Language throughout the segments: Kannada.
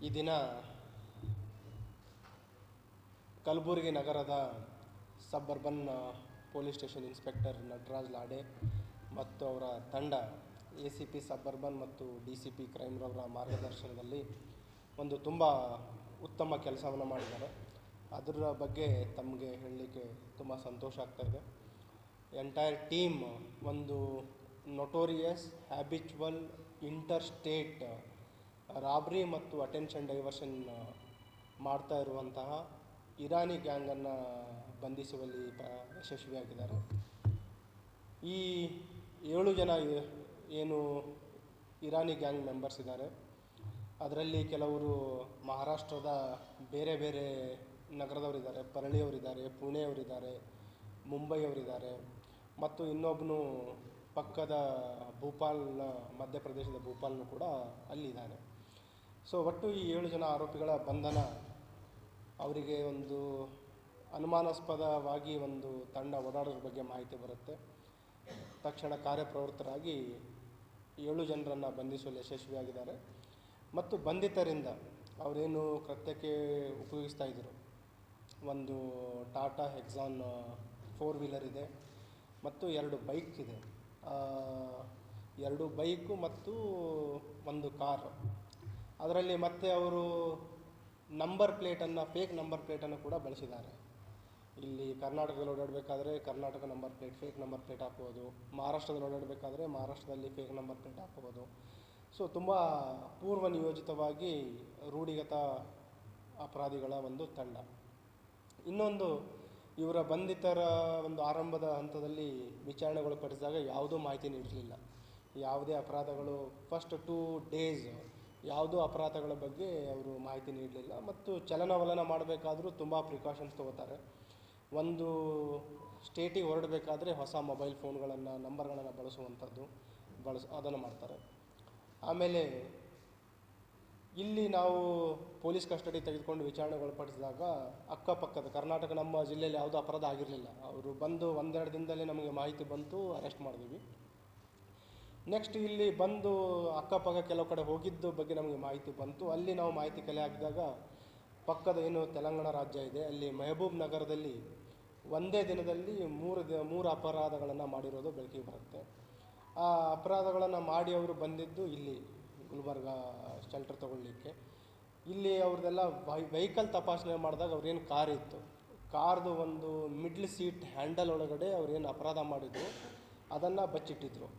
ಈ ದಿನ ಕಲಬುರಗಿ ನಗರದ ಸಬ್-ಅರ್ಬನ್ ಪೊಲೀಸ್ ಸ್ಟೇಷನ್ ಇನ್ಸ್ಪೆಕ್ಟರ್ ನಟರಾಜ್ ಲಾಡೆ ಮತ್ತು ಅವರ ತಂಡ ACP ಸಬ್-ಅರ್ಬನ್ ಮತ್ತು DCP ಕ್ರೈಮ್ ರವರ ಮಾರ್ಗದರ್ಶನದಲ್ಲಿ ಒಂದು ತುಂಬ ಉತ್ತಮ ಕೆಲಸವನ್ನು ಮಾಡಿದ್ದಾರೆ. ಅದರ ಬಗ್ಗೆ ತಮಗೆ ಹೇಳಲಿಕ್ಕೆ ತುಂಬ ಸಂತೋಷ ಆಗ್ತಾಯಿದೆ. ಎಂಟೈರ್ ಟೀಮ್ ಒಂದು notorious habitual inter state Rabri ಮತ್ತು ಅಟೆನ್ಷನ್ ಡೈವರ್ಷನ್ ಮಾಡ್ತಾ ಇರುವಂತಹ ಇರಾನಿ ಗ್ಯಾಂಗನ್ನು ಬಂಧಿಸುವಲ್ಲಿ ಯಶಸ್ವಿಯಾಗಿದ್ದಾರೆ. ಈ 7 ಜನ ಏನು ಇರಾನಿ ಗ್ಯಾಂಗ್ ಮೆಂಬರ್ಸ್ ಇದ್ದಾರೆ, ಅದರಲ್ಲಿ ಕೆಲವರು ಮಹಾರಾಷ್ಟ್ರದ ಬೇರೆ ಬೇರೆ ನಗರದವರಿದ್ದಾರೆ. ಪರಳಿಯವರಿದ್ದಾರೆ, ಪುಣೆಯವರಿದ್ದಾರೆ, ಮುಂಬೈಯವರಿದ್ದಾರೆ ಮತ್ತು ಇನ್ನೊಬ್ಬನು ಪಕ್ಕದ ಭೂಪಾಲ್ನ ಮಧ್ಯಪ್ರದೇಶದ ಭೂಪಾಲ್ನು ಕೂಡ ಅಲ್ಲಿದ್ದಾನೆ. ಸೊ ಒಟ್ಟು ಈ 7 ಜನ ಆರೋಪಿಗಳ ಬಂಧನ, ಅವರಿಗೆ ಒಂದು ಅನುಮಾನಾಸ್ಪದವಾಗಿ ಒಂದು ತಂಡ ಓಡಾಡೋದ್ರ ಬಗ್ಗೆ ಮಾಹಿತಿ ಬರುತ್ತೆ. ತಕ್ಷಣ ಕಾರ್ಯಪ್ರವೃತ್ತರಾಗಿ 7 ಜನರನ್ನು ಬಂಧಿಸುವಲ್ಲಿ ಯಶಸ್ವಿಯಾಗಿದ್ದಾರೆ. ಮತ್ತು ಬಂಧಿತರಿಂದ ಅವರೇನು ಕೃತ್ಯಕ್ಕೆ ಉಪಯೋಗಿಸ್ತಾ ಇದ್ದರು, ಒಂದು ಟಾಟಾ ಹೆಕ್ಸಾನ್ 4 ವೀಲರ್ ಇದೆ ಮತ್ತು 2 ಬೈಕ್ ಇದೆ. 2 ಬೈಕು ಮತ್ತು ಒಂದು ಕಾರು. ಅದರಲ್ಲಿ ಮತ್ತೆ ಅವರು ನಂಬರ್ ಪ್ಲೇಟನ್ನು, ಫೇಕ್ ನಂಬರ್ ಪ್ಲೇಟನ್ನು ಕೂಡ ಬಳಸಿದ್ದಾರೆ. ಇಲ್ಲಿ ಕರ್ನಾಟಕದಲ್ಲಿ ಓಡಾಡಬೇಕಾದ್ರೆ Karnataka number plate, fake number plate ಹಾಕ್ಬೋದು. ಮಹಾರಾಷ್ಟ್ರದಲ್ಲಿ ಓಡಾಡಬೇಕಾದ್ರೆ ಮಹಾರಾಷ್ಟ್ರದಲ್ಲಿ ಫೇಕ್ ನಂಬರ್ ಪ್ಲೇಟ್ ಹಾಕ್ಬೋದು. ಸೊ ತುಂಬ ಪೂರ್ವ ನಿಯೋಜಿತವಾಗಿ ರೂಢಿಗತ ಅಪರಾಧಿಗಳ ಒಂದು ತಂಡ. ಇನ್ನೊಂದು, ಇವರ ಬಂಧಿತರ ಒಂದು ಆರಂಭದ ಹಂತದಲ್ಲಿ ವಿಚಾರಣೆಗೊಳಪಡಿಸಿದಾಗ ಯಾವುದೂ ಮಾಹಿತಿ ನೀಡಿರಲಿಲ್ಲ. ಯಾವುದೇ ಅಪರಾಧಗಳು ಫಸ್ಟ್ 2 ಡೇಸ್ ಯಾವುದೂ ಅಪರಾಧಗಳ ಬಗ್ಗೆ ಅವರು ಮಾಹಿತಿ ನೀಡಲಿಲ್ಲ. ಮತ್ತು ಚಲನವಲನ ಮಾಡಬೇಕಾದ್ರೂ ತುಂಬ ಪ್ರಿಕಾಷನ್ಸ್ ತೊಗೋತಾರೆ. ಒಂದು ಸ್ಟೇಟಿಗೆ ಹೊರಡಬೇಕಾದ್ರೆ ಹೊಸ ಮೊಬೈಲ್ ಫೋನ್ಗಳನ್ನು, ನಂಬರ್ಗಳನ್ನು ಬಳಸುವಂಥದ್ದು ಅದನ್ನು ಮಾಡ್ತಾರೆ. ಆಮೇಲೆ ಇಲ್ಲಿ ನಾವು ಪೊಲೀಸ್ ಕಸ್ಟಡಿ ತೆಗೆದುಕೊಂಡು ವಿಚಾರಣೆಗೊಳಪಡಿಸಿದಾಗ ಅಕ್ಕಪಕ್ಕದ ಕರ್ನಾಟಕ, ನಮ್ಮ ಜಿಲ್ಲೆಯಲ್ಲಿ ಯಾವುದೂ ಅಪರಾಧ ಆಗಿರಲಿಲ್ಲ. ಅವರು ಬಂದು 1-2 ದಿನದಲ್ಲೇ ನಮಗೆ ಮಾಹಿತಿ ಬಂತು, ಅರೆಸ್ಟ್ ಮಾಡಿದ್ವಿ. ನೆಕ್ಸ್ಟ್ ಇಲ್ಲಿ ಬಂದು ಅಕ್ಕಪಕ್ಕ ಕೆಲವು ಕಡೆ ಹೋಗಿದ್ದು ಬಗ್ಗೆ ನಮಗೆ ಮಾಹಿತಿ ಬಂತು. ಅಲ್ಲಿ ನಾವು ಮಾಹಿತಿ ಕಲೆ ಹಾಕಿದಾಗ ಪಕ್ಕದ ಏನು ತೆಲಂಗಾಣ ರಾಜ್ಯ ಇದೆ, ಅಲ್ಲಿ ಮೆಹಬೂಬ್ ನಗರದಲ್ಲಿ ಒಂದೇ ದಿನದಲ್ಲಿ 3 ಅಪರಾಧಗಳನ್ನು ಮಾಡಿರೋದು ಬೆಳಕಿಗೆ ಬರುತ್ತೆ. ಆ ಅಪರಾಧಗಳನ್ನು ಮಾಡಿ ಅವರು ಬಂದಿದ್ದು ಇಲ್ಲಿ ಗುಲ್ಬರ್ಗ ಶೆಲ್ಟರ್ ತೊಗೊಳ್ಳಿಕ್ಕೆ. ಇಲ್ಲಿ ಅವ್ರದ್ದೆಲ್ಲ ವೆಹಿಕಲ್ ತಪಾಸಣೆ ಮಾಡಿದಾಗ ಅವ್ರೇನು ಕಾರ್ ಇತ್ತು, ಕಾರ್ದು ಒಂದು ಮಿಡ್ಲ್ ಸೀಟ್ ಹ್ಯಾಂಡಲ್ ಒಳಗಡೆ ಅವ್ರೇನು ಅಪರಾಧ ಮಾಡಿದ್ರು ಅದನ್ನು ಬಚ್ಚಿಟ್ಟಿದ್ರು.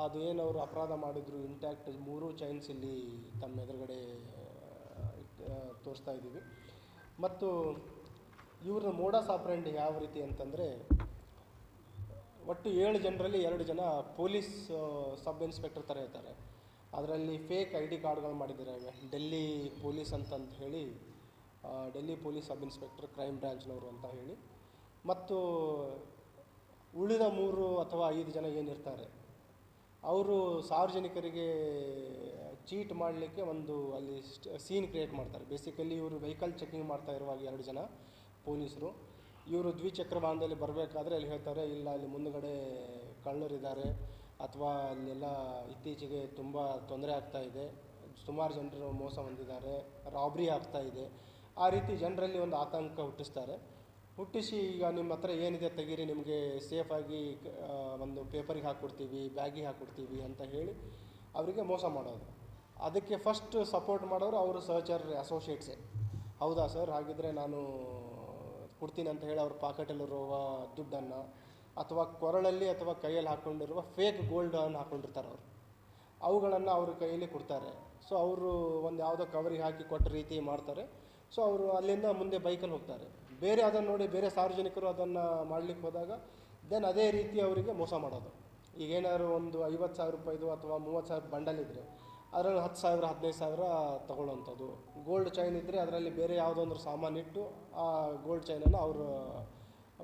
ಅದು ಏನು ಅವರು ಅಪರಾಧ ಮಾಡಿದ್ರು ಇಂಟ್ಯಾಕ್ಟ್ 3 ಚೈನ್ಸ್ ಇಲ್ಲಿ ತಮ್ಮ ಎದುರುಗಡೆ ತೋರಿಸ್ತಾ ಇದ್ದೀವಿ. ಮತ್ತು ಇವ್ರ ಮೋಡಸ್ ಆಪರೆಂಡಿ ಯಾವ ರೀತಿ ಅಂತಂದರೆ, ಒಟ್ಟು 7 ಜನರಲ್ಲಿ 2 ಜನ ಪೊಲೀಸ್ ಸಬ್ ಇನ್ಸ್ಪೆಕ್ಟರ್ ಥರ ಇರ್ತಾರೆ. ಅದರಲ್ಲಿ ಫೇಕ್ ID ಕಾರ್ಡ್ಗಳು ಮಾಡಿದ್ದಾರೆ. ಡೆಲ್ಲಿ ಪೊಲೀಸ್ ಅಂತಂತ ಹೇಳಿ, Delhi police sub inspector crime ಬ್ರ್ಯಾಂಚ್ನವರು ಅಂತ ಹೇಳಿ. ಮತ್ತು ಉಳಿದ 3 ಅಥವಾ 5 ಜನ ಏನಿರ್ತಾರೆ, ಅವರು ಸಾರ್ವಜನಿಕರಿಗೆ ಚೀಟ್ ಮಾಡಲಿಕ್ಕೆ ಒಂದು ಅಲ್ಲಿ ಸೀನ್ ಕ್ರಿಯೇಟ್ ಮಾಡ್ತಾರೆ. ಬೇಸಿಕಲಿ ಇವರು ವೆಹಿಕಲ್ ಚೆಕಿಂಗ್ ಮಾಡ್ತಾ ಇರುವಾಗ 2 ಜನ ಪೊಲೀಸರು ಇವರು ದ್ವಿಚಕ್ರ ವಾಹನದಲ್ಲಿ ಬರಬೇಕಾದ್ರೆ ಅಲ್ಲಿ ಹೇಳ್ತಾರೆ, ಇಲ್ಲ ಅಲ್ಲಿ ಮುಂದುಗಡೆ ಕಳ್ಳರಿದ್ದಾರೆ, ಅಥವಾ ಅಲ್ಲೆಲ್ಲ ಇತ್ತೀಚೆಗೆ ತುಂಬ ತೊಂದರೆ ಆಗ್ತಾ ಇದೆ, ಸುಮಾರು ಜನರು ಮೋಸ ಹೊಂದಿದ್ದಾರೆ, ರಾಬ್ರಿ ಆಗ್ತಾ ಇದೆ. ಆ ರೀತಿ ಜನರಲ್ಲಿ ಒಂದು ಆತಂಕ ಹುಟ್ಟಿಸಿ ಈಗ ನಿಮ್ಮ ಹತ್ರ ಏನಿದೆ ತೆಗೀರಿ, ನಿಮಗೆ ಸೇಫಾಗಿ ಒಂದು ಪೇಪರಿಗೆ ಹಾಕ್ಕೊಡ್ತೀವಿ, ಬ್ಯಾಗಿಗೆ ಹಾಕ್ಕೊಡ್ತೀವಿ ಅಂತ ಹೇಳಿ ಅವರಿಗೆ ಮೋಸ ಮಾಡೋದು. ಅದಕ್ಕೆ ಫಸ್ಟ್ ಸಪೋರ್ಟ್ ಮಾಡೋರು ಅವರು ಸಹಚರ್ ಅಸೋಸಿಯೇಟ್ಸೇ. ಹೌದಾ ಸರ್, ಹಾಗಿದ್ದರೆ ನಾನು ಕೊಡ್ತೀನಿ ಅಂತ ಹೇಳಿ ಅವ್ರ ಪಾಕೆಟಲ್ಲಿರುವ ದುಡ್ಡನ್ನು ಅಥವಾ ಕೊರಳಲ್ಲಿ ಅಥವಾ ಕೈಯಲ್ಲಿ ಹಾಕ್ಕೊಂಡಿರುವ ಫೇಕ್ ಗೋಲ್ಡನ್ನು ಹಾಕ್ಕೊಂಡಿರ್ತಾರೆ ಅವರು, ಅವುಗಳನ್ನು ಅವ್ರ ಕೈಯಲ್ಲಿ ಕೊಡ್ತಾರೆ. ಸೊ ಅವರು ಒಂದು ಯಾವುದೋ ಕವರಿಗೆ ಹಾಕಿ ಕೊಟ್ಟ ರೀತಿ ಮಾಡ್ತಾರೆ. ಸೊ ಅವರು ಅಲ್ಲಿಂದ ಮುಂದೆ ಬೈಕಲ್ಲಿ ಹೋಗ್ತಾರೆ. ಬೇರೆ ಅದನ್ನು ನೋಡಿ ಬೇರೆ ಸಾರ್ವಜನಿಕರು ಅದನ್ನು ಮಾಡಲಿಕ್ಕೆ ಹೋದಾಗ ದೆನ್ ಅದೇ ರೀತಿ ಅವರಿಗೆ ಮೋಸ ಮಾಡೋದು. ಈಗೇನಾದ್ರು ಒಂದು 50,000 ರೂಪಾಯಿದು ಅಥವಾ 30,000 ಬಂಡಲ್ ಇದ್ದರೆ ಅದರಲ್ಲಿ 10,000 15,000 ತೊಗೊಳ್ಳೋವಂಥದ್ದು. ಗೋಲ್ಡ್ ಚೈನ್ ಇದ್ದರೆ ಅದರಲ್ಲಿ ಬೇರೆ ಯಾವುದೋ ಒಂದು ಸಾಮಾನು ಇಟ್ಟು ಆ ಗೋಲ್ಡ್ ಚೈನನ್ನು ಅವರು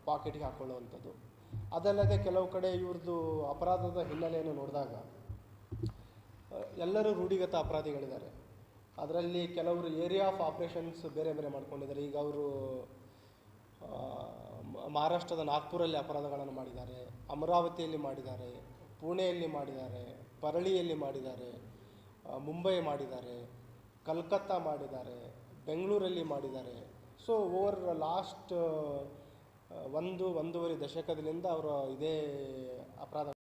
ಪಾಕೆಟಿಗೆ ಹಾಕ್ಕೊಳ್ಳುವಂಥದ್ದು. ಅದಲ್ಲದೆ ಕೆಲವು ಕಡೆ ಇವ್ರದ್ದು ಅಪರಾಧದ ಹಿನ್ನೆಲೆಯನ್ನು ನೋಡಿದಾಗ ಎಲ್ಲರೂ ರೂಢಿಗತ ಅಪರಾಧಿಗಳಿದ್ದಾರೆ. ಅದರಲ್ಲಿ ಕೆಲವರು ಏರಿಯಾ ಆಫ್ ಆಪ್ರೇಷನ್ಸ್ ಬೇರೆ ಬೇರೆ ಮಾಡ್ಕೊಂಡಿದ್ದಾರೆ. ಈಗ ಅವರು ಮಹಾರಾಷ್ಟ್ರದ ನಾಗ್ಪುರಲ್ಲಿ ಅಪರಾಧಗಳನ್ನು ಮಾಡಿದ್ದಾರೆ, ಅಮರಾವತಿಯಲ್ಲಿ ಮಾಡಿದ್ದಾರೆ, ಪುಣೆಯಲ್ಲಿ ಮಾಡಿದ್ದಾರೆ, ಪರಳಿಯಲ್ಲಿ ಮಾಡಿದ್ದಾರೆ, ಮುಂಬೈ ಮಾಡಿದ್ದಾರೆ. ಕಲ್ಕತ್ತಾ ಮಾಡಿದ್ದಾರೆ, ಬೆಂಗಳೂರಲ್ಲಿ ಮಾಡಿದ್ದಾರೆ. ಸೊ ಓವರ್ ಲಾಸ್ಟ್ ಒಂದೂವರೆ ದಶಕದಿಂದ ಅವರು ಇದೇ ಅಪರಾಧ